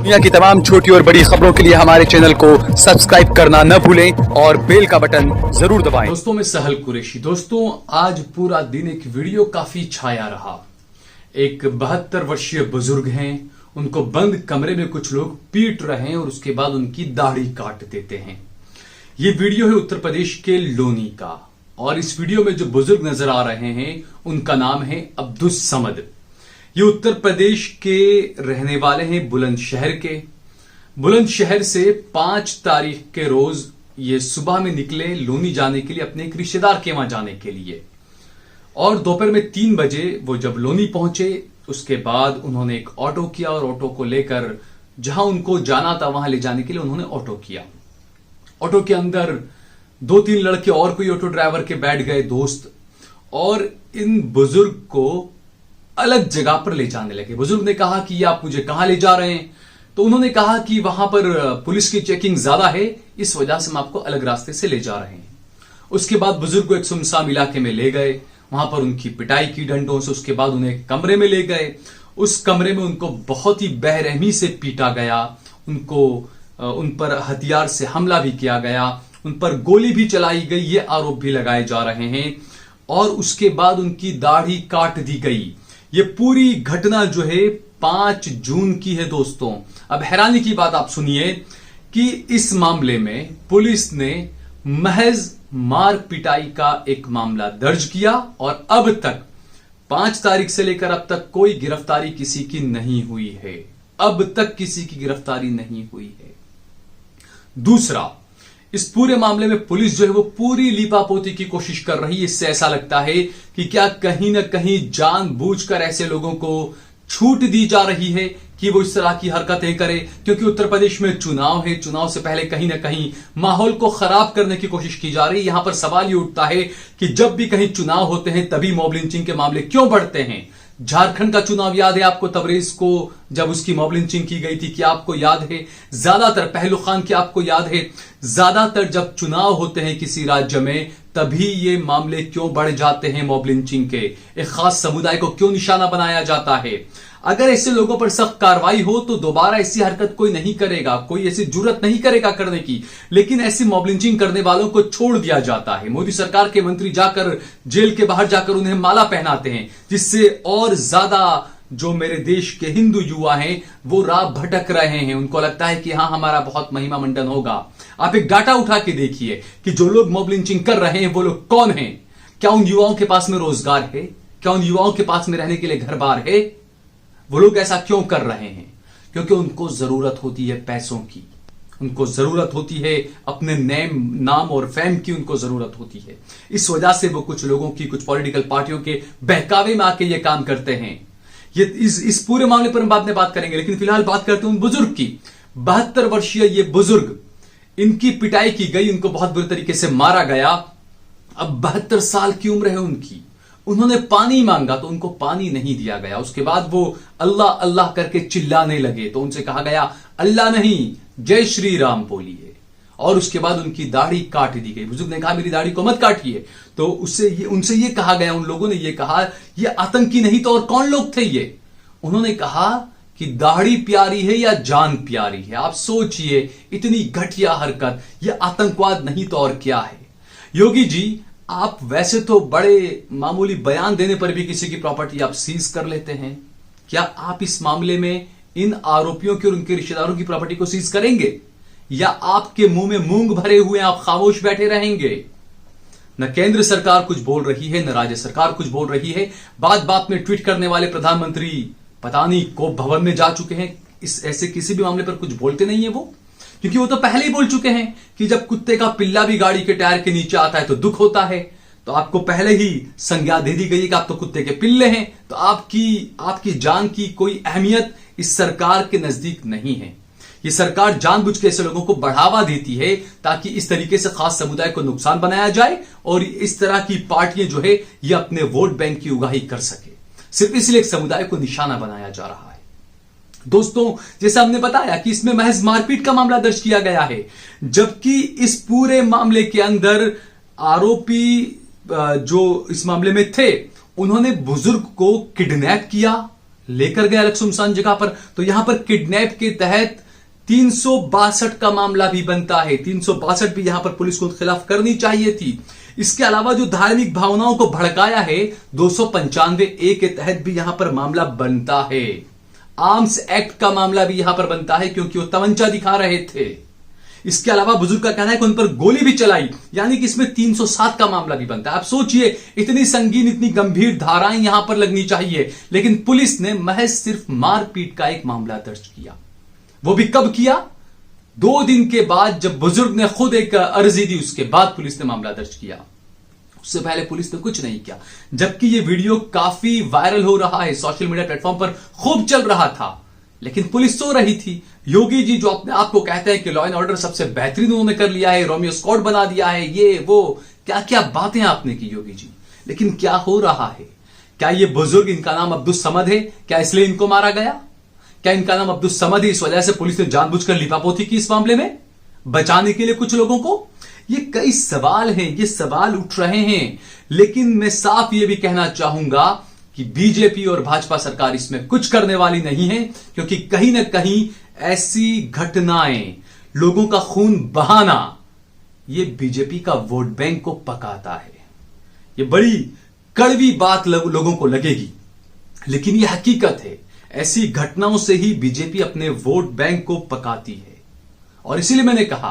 दुनिया की तमाम छोटी और बड़ी खबरों के लिए हमारे चैनल को सब्सक्राइब करना न भूलें और बेल का बटन जरूर दबाएं। दोस्तों मैं सहल कुरैशी। दोस्तों आज पूरा दिन एक वीडियो काफी छाया रहा। एक 72 वर्षीय बुजुर्ग हैं, उनको बंद कमरे में कुछ लोग पीट रहे हैं और उसके बाद उनकी दाढ़ी काट देते हैं। ये वीडियो है उत्तर प्रदेश के लोनी का और इस वीडियो में जो बुजुर्ग नजर आ रहे हैं उनका नाम है अब्दुल समद। ये उत्तर प्रदेश के रहने वाले हैं, बुलंदशहर के। बुलंदशहर से 5 तारीख के रोज ये सुबह में निकले लोनी जाने के लिए, अपने एक रिश्तेदार के वहां जाने के लिए। और दोपहर में 3 बजे वो जब लोनी पहुंचे उसके बाद उन्होंने एक ऑटो किया और ऑटो को लेकर जहां उनको जाना था वहां ले जाने के लिए उन्होंने ऑटो किया। ऑटो के अंदर 2-3 लड़के और कोई ऑटो ड्राइवर के बैठ गए दोस्त, और इन बुजुर्ग को अलग जगह पर ले जाने लगे। बुजुर्ग ने कहा कि आप मुझे कहां ले जा रहे हैं? तो उन्होंने कहा कि वहां पर पुलिस की चेकिंग ज्यादा है, इस वजह से हम आपको अलग रास्ते से ले जा रहे हैं। उसके बाद बुजुर्ग को एक सुनसान इलाके में ले गए, वहां पर उनकी पिटाई की डंडों से। उसके बाद उन्हें एक कमरे में ले गए। उस कमरे में उनको बहुत ही बेरहमी से पीटा गया, उन पर हथियार से हमला भी किया गया, उन पर गोली भी चलाई गई, ये आरोप भी लगाए जा रहे हैं। और उसके बाद उनकी दाढ़ी काट दी गई। ये पूरी घटना जो है 5 जून की है दोस्तों। अब हैरानी की बात आप सुनिए कि इस मामले में पुलिस ने महज मार पिटाई का एक मामला दर्ज किया और अब तक 5 तारीख से लेकर अब तक कोई गिरफ्तारी किसी की नहीं हुई है। अब तक किसी की गिरफ्तारी नहीं हुई है। दूसरा, इस पूरे मामले में पुलिस जो है वो पूरी लीपापोती की कोशिश कर रही है। इससे ऐसा लगता है कि क्या कहीं ना कहीं जानबूझकर ऐसे लोगों को छूट दी जा रही है कि वो इस तरह की हरकतें करें, क्योंकि उत्तर प्रदेश में चुनाव है। चुनाव से पहले कहीं ना कहीं माहौल को खराब करने की कोशिश की जा रही है। यहां पर सवाल ये उठता है कि जब भी कहीं चुनाव होते हैं तभी मॉब लिंचिंग के मामले क्यों बढ़ते हैं? झारखंड का चुनाव याद है आपको, तबरेज को जब उसकी मॉब लिंचिंग की गई थी, क्या आपको याद है? ज्यादातर पहलू खान की आपको याद है? ज्यादातर जब चुनाव होते हैं किसी राज्य में तभी ये मामले क्यों बढ़ जाते हैं मॉब लिंचिंग के? एक खास समुदाय को क्यों निशाना बनाया जाता है? अगर ऐसे लोगों पर सख्त कार्रवाई हो तो दोबारा ऐसी हरकत कोई नहीं करेगा, कोई ऐसी जुर्रत नहीं करेगा करने की। लेकिन ऐसी मॉब लिंचिंग करने वालों को छोड़ दिया जाता है। मोदी सरकार के मंत्री जाकर जेल के बाहर जाकर उन्हें माला पहनाते हैं, जिससे और ज्यादा जो मेरे देश के हिंदू युवा हैं वो राह भटक रहे हैं। उनको लगता है कि हां हमारा बहुत महिमा मंडन होगा। आप एक डाटा उठा के देखिए कि जो लोग मॉब लिंचिंग कर रहे हैं वो लोग कौन हैं? क्या उन युवाओं के पास में रोजगार है? क्या उन युवाओं के पास में रहने के लिए घर बार है? वो लोग ऐसा क्यों कर रहे हैं? क्योंकि उनको जरूरत होती है पैसों की, उनको जरूरत होती है अपने नाम और फेम की, उनको जरूरत होती है। इस वजह से वो कुछ लोगों की, कुछ पॉलिटिकल पार्टियों के बहकावे में आके ये काम करते हैं। ये इस पूरे मामले पर हम बाद में बात करेंगे, लेकिन फिलहाल बात करते हैं उन बुजुर्ग की। 72 वर्षीय ये बुजुर्ग, इनकी पिटाई की गई, उनको बहुत बुरे तरीके से मारा गया। अब 72 साल की उम्र है उनकी। उन्होंने पानी मांगा तो उनको पानी नहीं दिया गया। उसके बाद वो अल्लाह अल्लाह करके चिल्लाने लगे तो उनसे कहा गया अल्लाह नहीं जय श्री राम बोलिए। और उसके बाद उनकी दाढ़ी काट दी गई। बुजुर्ग ने कहा मेरी दाढ़ी को मत काटिए। तो उनसे ये कहा गया, उन लोगों ने ये कहा ये आतंकी नहीं तो और कौन लोग थे ये? उन्होंने कहा कि दाढ़ी प्यारी है या जान प्यारी है। आप सोचिए, इतनी घटिया हरकत, ये आतंकवाद नहीं तो और क्या है? योगी जी, आप वैसे तो बड़े मामूली बयान देने पर भी किसी की प्रॉपर्टी आप सीज कर लेते हैं। क्या आप इस मामले में इन आरोपियों की और उनके रिश्तेदारों की प्रॉपर्टी को सीज करेंगे, या आपके मुंह में मूंग भरे हुए आप खामोश बैठे रहेंगे? न केंद्र सरकार कुछ बोल रही है, न राज्य सरकार कुछ बोल रही है। बात बात में ट्वीट करने वाले प्रधानमंत्री पता नहीं कोप भवन में जा चुके हैं। इस ऐसे किसी भी मामले पर कुछ बोलते नहीं है वो, क्योंकि वो तो पहले ही बोल चुके हैं कि जब कुत्ते का पिल्ला भी गाड़ी के टायर के नीचे आता है तो दुख होता है। तो आपको पहले ही संज्ञा दे दी गई है कि आप तो कुत्ते के पिल्ले हैं, तो आपकी जान की कोई अहमियत इस सरकार के नजदीक नहीं है। ये सरकार जानबूझ के ऐसे लोगों को बढ़ावा देती है ताकि इस तरीके से खास समुदाय को नुकसान बनाया जाए और इस तरह की पार्टियां जो है ये अपने वोट बैंक की उगाही कर सके। सिर्फ इसलिए एक समुदाय को निशाना बनाया जा रहा है। दोस्तों, जैसा हमने बताया कि इसमें महज मारपीट का मामला दर्ज किया गया है, जबकि इस पूरे मामले के अंदर आरोपी जो इस मामले में थे उन्होंने बुजुर्ग को किडनैप किया, लेकर गए अलग सुनसान जगह पर। तो यहां पर किडनैप के तहत 362 का मामला भी बनता है। 362 भी यहां पर पुलिस को खिलाफ करनी चाहिए थी। इसके अलावा जो धार्मिक भावनाओं को भड़काया है 295A के तहत भी यहां पर मामला बनता है। आर्म्स एक्ट का मामला भी यहां पर बनता है क्योंकि वो तमंचा दिखा रहे थे। इसके अलावा बुजुर्ग का कहना है कि उन पर गोली भी चलाई, यानी कि इसमें 307 का मामला भी बनता है। आप सोचिए, इतनी संगीन, इतनी गंभीर धाराएं यहां पर लगनी चाहिए, लेकिन पुलिस ने महज सिर्फ मारपीट का एक मामला दर्ज किया। वो भी कब किया? 2 दिन के बाद, जब बुजुर्ग ने खुद एक अर्जी दी, उसके बाद पुलिस ने मामला दर्ज किया। उससे पहले पुलिस ने कुछ नहीं किया। जबकि ये वीडियो काफी वायरल हो रहा है, सोशल मीडिया प्लेटफॉर्म पर खूब चल रहा था, लेकिन पुलिस सो रही थी। योगी जी जो अपने आप को कहते हैं कि लॉ एंड ऑर्डर सबसे बेहतरीन उन्होंने कर लिया है, रोमियो स्क्वाड बना दिया है, ये वो क्या क्या बातें आपने की योगी जी, लेकिन क्या हो रहा है? क्या ये बुजुर्ग, इनका नाम अब्दुस समद है, क्या इसलिए इनको मारा गया? क्या इनका नाम अब्दुस समद है, इस वजह से पुलिस ने जानबूझकर लिपापोती की इस मामले में, बचाने के लिए कुछ लोगों को? ये कई सवाल हैं, ये सवाल उठ रहे हैं। लेकिन मैं साफ ये भी कहना चाहूंगा कि बीजेपी और भाजपा सरकार इसमें कुछ करने वाली नहीं है, क्योंकि कहीं ना कहीं ऐसी घटनाएं, लोगों का खून बहाना, ये बीजेपी का वोट बैंक को पकाता है। ये बड़ी कड़वी बात लोगों को लगेगी, लेकिन ये हकीकत है। ऐसी घटनाओं से ही बीजेपी अपने वोट बैंक को पकाती है। और इसीलिए मैंने कहा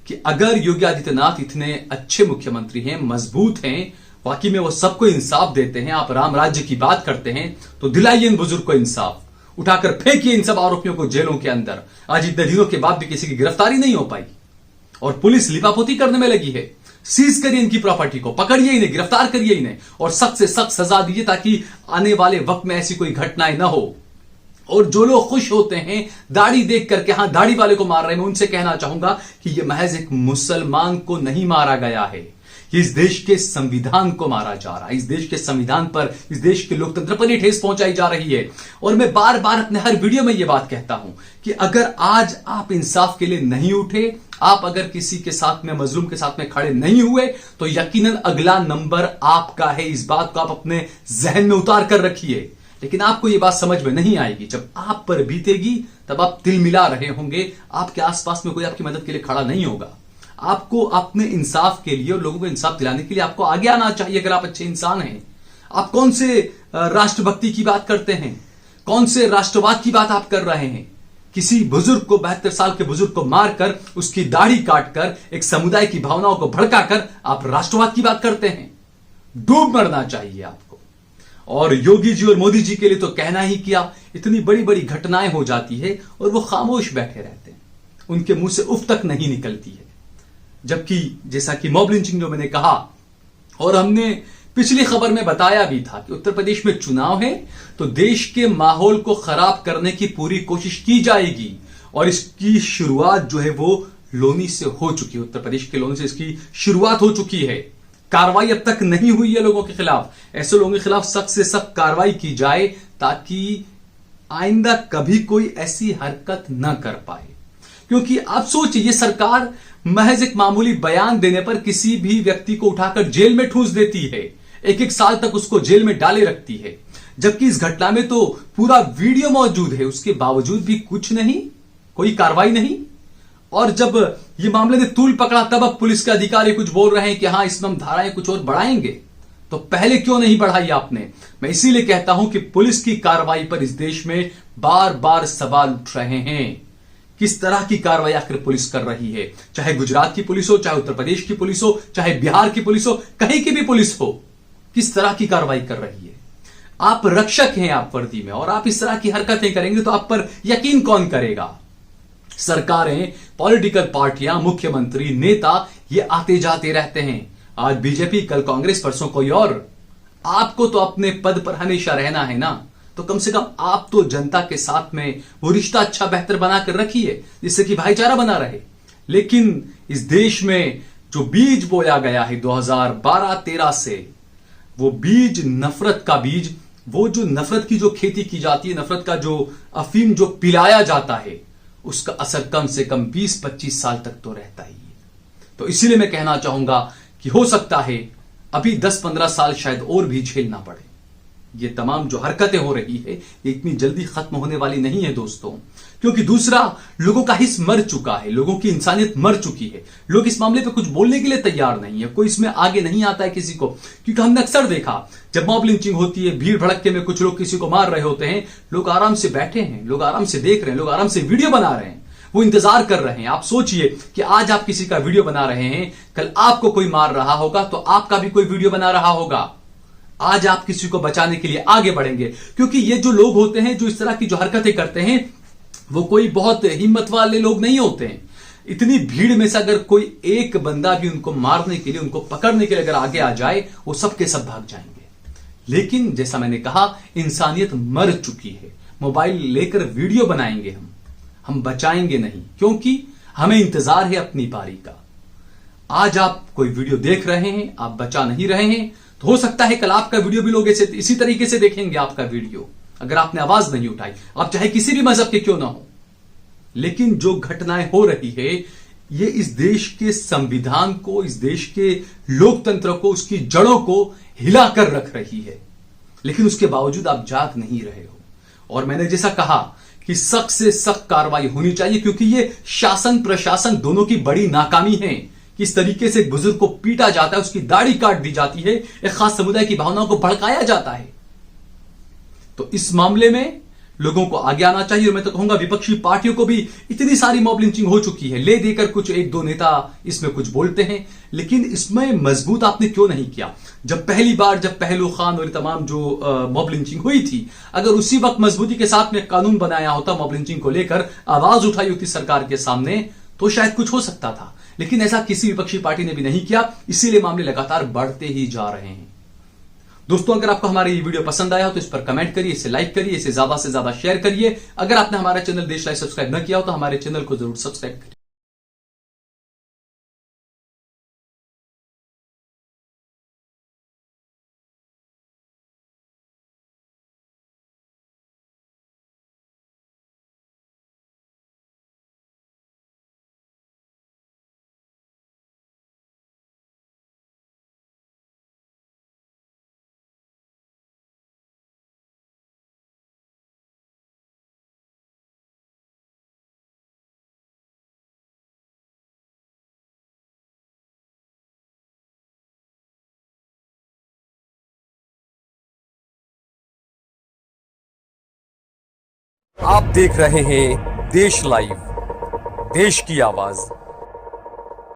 कि अगर योगी आदित्यनाथ इतने अच्छे मुख्यमंत्री हैं, मजबूत हैं, वाकई में वो सबको इंसाफ देते हैं, आप राम राज्य की बात करते हैं, तो दिलाइए इन बुजुर्ग को इंसाफ, उठाकर फेंकिए इन सब आरोपियों को जेलों के अंदर। आज इतने दिनों के बाद भी किसी की गिरफ्तारी नहीं हो पाई और पुलिस लिपापोती करने में लगी है। सीज करिए इनकी प्रॉपर्टी को, पकड़िए इन्हें, गिरफ्तार करिए इन्हें और सख्त से सख्त सजा दीजिए, ताकि आने वाले वक्त में ऐसी कोई घटनाएं ना हो। और जो लोग खुश होते हैं दाढ़ी देख करके, हां दाढ़ी वाले को मार रहे हैं, मैं उनसे कहना चाहूंगा कि यह महज एक मुसलमान को नहीं मारा गया है, इस देश के संविधान को मारा जा रहा है। इस देश के संविधान पर, इस देश के लोकतंत्र पर यह ठेस पहुंचाई जा रही है। और मैं बार बार अपने हर वीडियो में यह बात कहता हूं कि अगर आज आप इंसाफ के लिए नहीं उठे, आप अगर किसी के साथ में, मजलूम के साथ में खड़े नहीं हुए, तो यकीनन अगला नंबर आपका है। इस बात को आप अपने जहन में उतार कर रखिए। लेकिन आपको यह बात समझ में नहीं आएगी, जब आप पर बीतेगी तब आप तिल मिला रहे होंगे, आपके आसपास में कोई आपकी मदद के लिए खड़ा नहीं होगा। आपको अपने इंसाफ के लिए और लोगों को इंसाफ दिलाने के लिए आपको आगे आना चाहिए। अगर आप अच्छे इंसान हैं, आप कौन से राष्ट्रभक्ति की बात करते हैं, कौन से राष्ट्रवाद की बात आप कर रहे हैं? किसी बुजुर्ग को, 72 साल के बुजुर्ग को मारकर, उसकी दाढ़ी काटकर, एक समुदाय की भावनाओं को भड़काकर आप राष्ट्रवाद की बात करते हैं। डूब मरना चाहिए आपको। और योगी जी और मोदी जी के लिए तो कहना ही किया, इतनी बड़ी बड़ी घटनाएं हो जाती है और वो खामोश बैठे रहते हैं, उनके मुंह से उफ तक नहीं निकलती है। जबकि जैसा कि मॉब लिंचिंग जो मैंने कहा, और हमने पिछली खबर में बताया भी था कि उत्तर प्रदेश में चुनाव है, तो देश के माहौल को खराब करने की पूरी कोशिश की जाएगी। और इसकी शुरुआत जो है वो लोनी से हो चुकी है। उत्तर प्रदेश के लोनी से इसकी शुरुआत हो चुकी है। कार्रवाई अब तक नहीं हुई है लोगों के खिलाफ। ऐसे लोगों के खिलाफ सख्त से सख्त कार्रवाई की जाए, ताकि आइंदा कभी कोई ऐसी हरकत न कर पाए। क्योंकि आप सोचिए, ये सरकार महज एक मामूली बयान देने पर किसी भी व्यक्ति को उठाकर जेल में ठूंस देती है, 1-1 साल तक उसको जेल में डाले रखती है। जबकि इस घटना में तो पूरा वीडियो मौजूद है, उसके बावजूद भी कुछ नहीं, कोई कार्रवाई नहीं। और जब ये मामले ने तूल पकड़ा, तब अब पुलिस के अधिकारी कुछ बोल रहे हैं कि हां, इसमें हम धाराएं कुछ और बढ़ाएंगे। तो पहले क्यों नहीं बढ़ाई आपने? मैं इसीलिए कहता हूं कि पुलिस की कार्रवाई पर इस देश में बार बार सवाल उठ रहे हैं। किस तरह की कार्रवाई आखिर पुलिस कर रही है? चाहे गुजरात की पुलिस हो, चाहे उत्तर प्रदेश की पुलिस हो, चाहे बिहार की पुलिस हो, कहीं की भी पुलिस हो, किस तरह की कार्रवाई कर रही है? आप रक्षक हैं, आप वर्दी में, और आप इस तरह की हरकतें करेंगे तो आप पर यकीन कौन करेगा? सरकारें, पॉलिटिकल पार्टियां, मुख्यमंत्री, नेता, ये आते जाते रहते हैं। आज बीजेपी, कल कांग्रेस, परसों कोई और। आपको तो अपने पद पर हमेशा रहना है ना, तो कम से कम आप तो जनता के साथ में वो रिश्ता अच्छा बेहतर बनाकर रखिए, जिससे कि भाईचारा बना रहे। लेकिन इस देश में जो बीज बोया गया है 2012-13 से, वो बीज, नफरत का बीज, वो जो नफरत की जो खेती की जाती है, नफरत का जो अफीम जो पिलाया जाता है, उसका असर कम से कम 20-25 साल तक तो रहता ही है। तो इसीलिए मैं कहना चाहूंगा कि हो सकता है अभी 10-15 साल शायद और भी झेलना पड़े। ये तमाम जो हरकतें हो रही है ये इतनी जल्दी खत्म होने वाली नहीं है दोस्तों, क्योंकि दूसरा, लोगों का हिस्स मर चुका है, लोगों की इंसानियत मर चुकी है। लोग इस मामले पे कुछ बोलने के लिए तैयार नहीं है, कोई इसमें आगे नहीं आता है किसी को, क्योंकि हमने अक्सर देखा जब मॉब लिंचिंग होती है, भीड़ भड़के में कुछ लोग किसी को मार रहे होते हैं, लोग आराम से बैठे हैं, लोग आराम से देख रहे हैं, लोग आराम से वीडियो बना रहे हैं, वो इंतजार कर रहे हैं। आप सोचिए कि आज आप किसी का वीडियो बना रहे हैं, कल आपको कोई मार रहा होगा तो आपका भी कोई वीडियो बना रहा होगा। आज आप किसी को बचाने के लिए आगे बढ़ेंगे, क्योंकि ये जो लोग होते हैं जो इस तरह की जो हरकतें करते हैं वो कोई बहुत हिम्मत वाले लोग नहीं होते हैं। इतनी भीड़ में से अगर कोई एक बंदा भी उनको मारने के लिए, उनको पकड़ने के लिए अगर आगे आ जाए, वो सबके सब भाग जाएंगे। लेकिन जैसा मैंने कहा, इंसानियत मर चुकी है। मोबाइल लेकर वीडियो बनाएंगे हम बचाएंगे नहीं, क्योंकि हमें इंतजार है अपनी बारी का। आज आप कोई वीडियो देख रहे हैं, आप बचा नहीं रहे हैं, तो हो सकता है कल आपका वीडियो भी लोग इसी तरीके से देखेंगे आपका वीडियो, अगर आपने आवाज नहीं उठाई, आप चाहे किसी भी मजहब के क्यों ना हो। लेकिन जो घटनाएं हो रही है ये इस देश के संविधान को, इस देश के लोकतंत्र को, उसकी जड़ों को हिलाकर रख रही है, लेकिन उसके बावजूद आप जाग नहीं रहे हो। और मैंने जैसा कहा कि सख्त से सख्त कार्रवाई होनी चाहिए, क्योंकि ये शासन प्रशासन दोनों की बड़ी नाकामी है। किस तरीके से एक बुजुर्ग को पीटा जाता है, उसकी दाढ़ी काट दी जाती है, एक खास समुदाय की भावनाओं को भड़काया जाता है। तो इस मामले में लोगों को आगे आना चाहिए। और मैं तो कहूंगा विपक्षी पार्टियों को भी, इतनी सारी मॉब लिंचिंग हो चुकी है, ले देकर कुछ एक दो नेता इसमें कुछ बोलते हैं, लेकिन इसमें मजबूत आपने क्यों नहीं किया? जब पहली बार जब पहलू खान और तमाम जो मॉब लिंचिंग हुई थी, अगर उसी वक्त मजबूती के साथ में कानून बनाया होता, मॉब लिंचिंग को लेकर आवाज उठाई होती सरकार के सामने, तो शायद कुछ हो सकता था। लेकिन ऐसा किसी विपक्षी पार्टी ने भी नहीं किया, इसीलिए मामले लगातार बढ़ते ही जा रहे हैं। दोस्तों, अगर आपको हमारा ये वीडियो पसंद आया हो तो इस पर कमेंट करिए, इसे लाइक करिए, इसे ज्यादा से ज्यादा शेयर करिए। अगर आपने हमारा चैनल देश लाइव सब्सक्राइब न किया हो तो हमारे चैनल को जरूर सब्सक्राइब करिए। आप देख रहे हैं देश लाइव, देश की आवाज।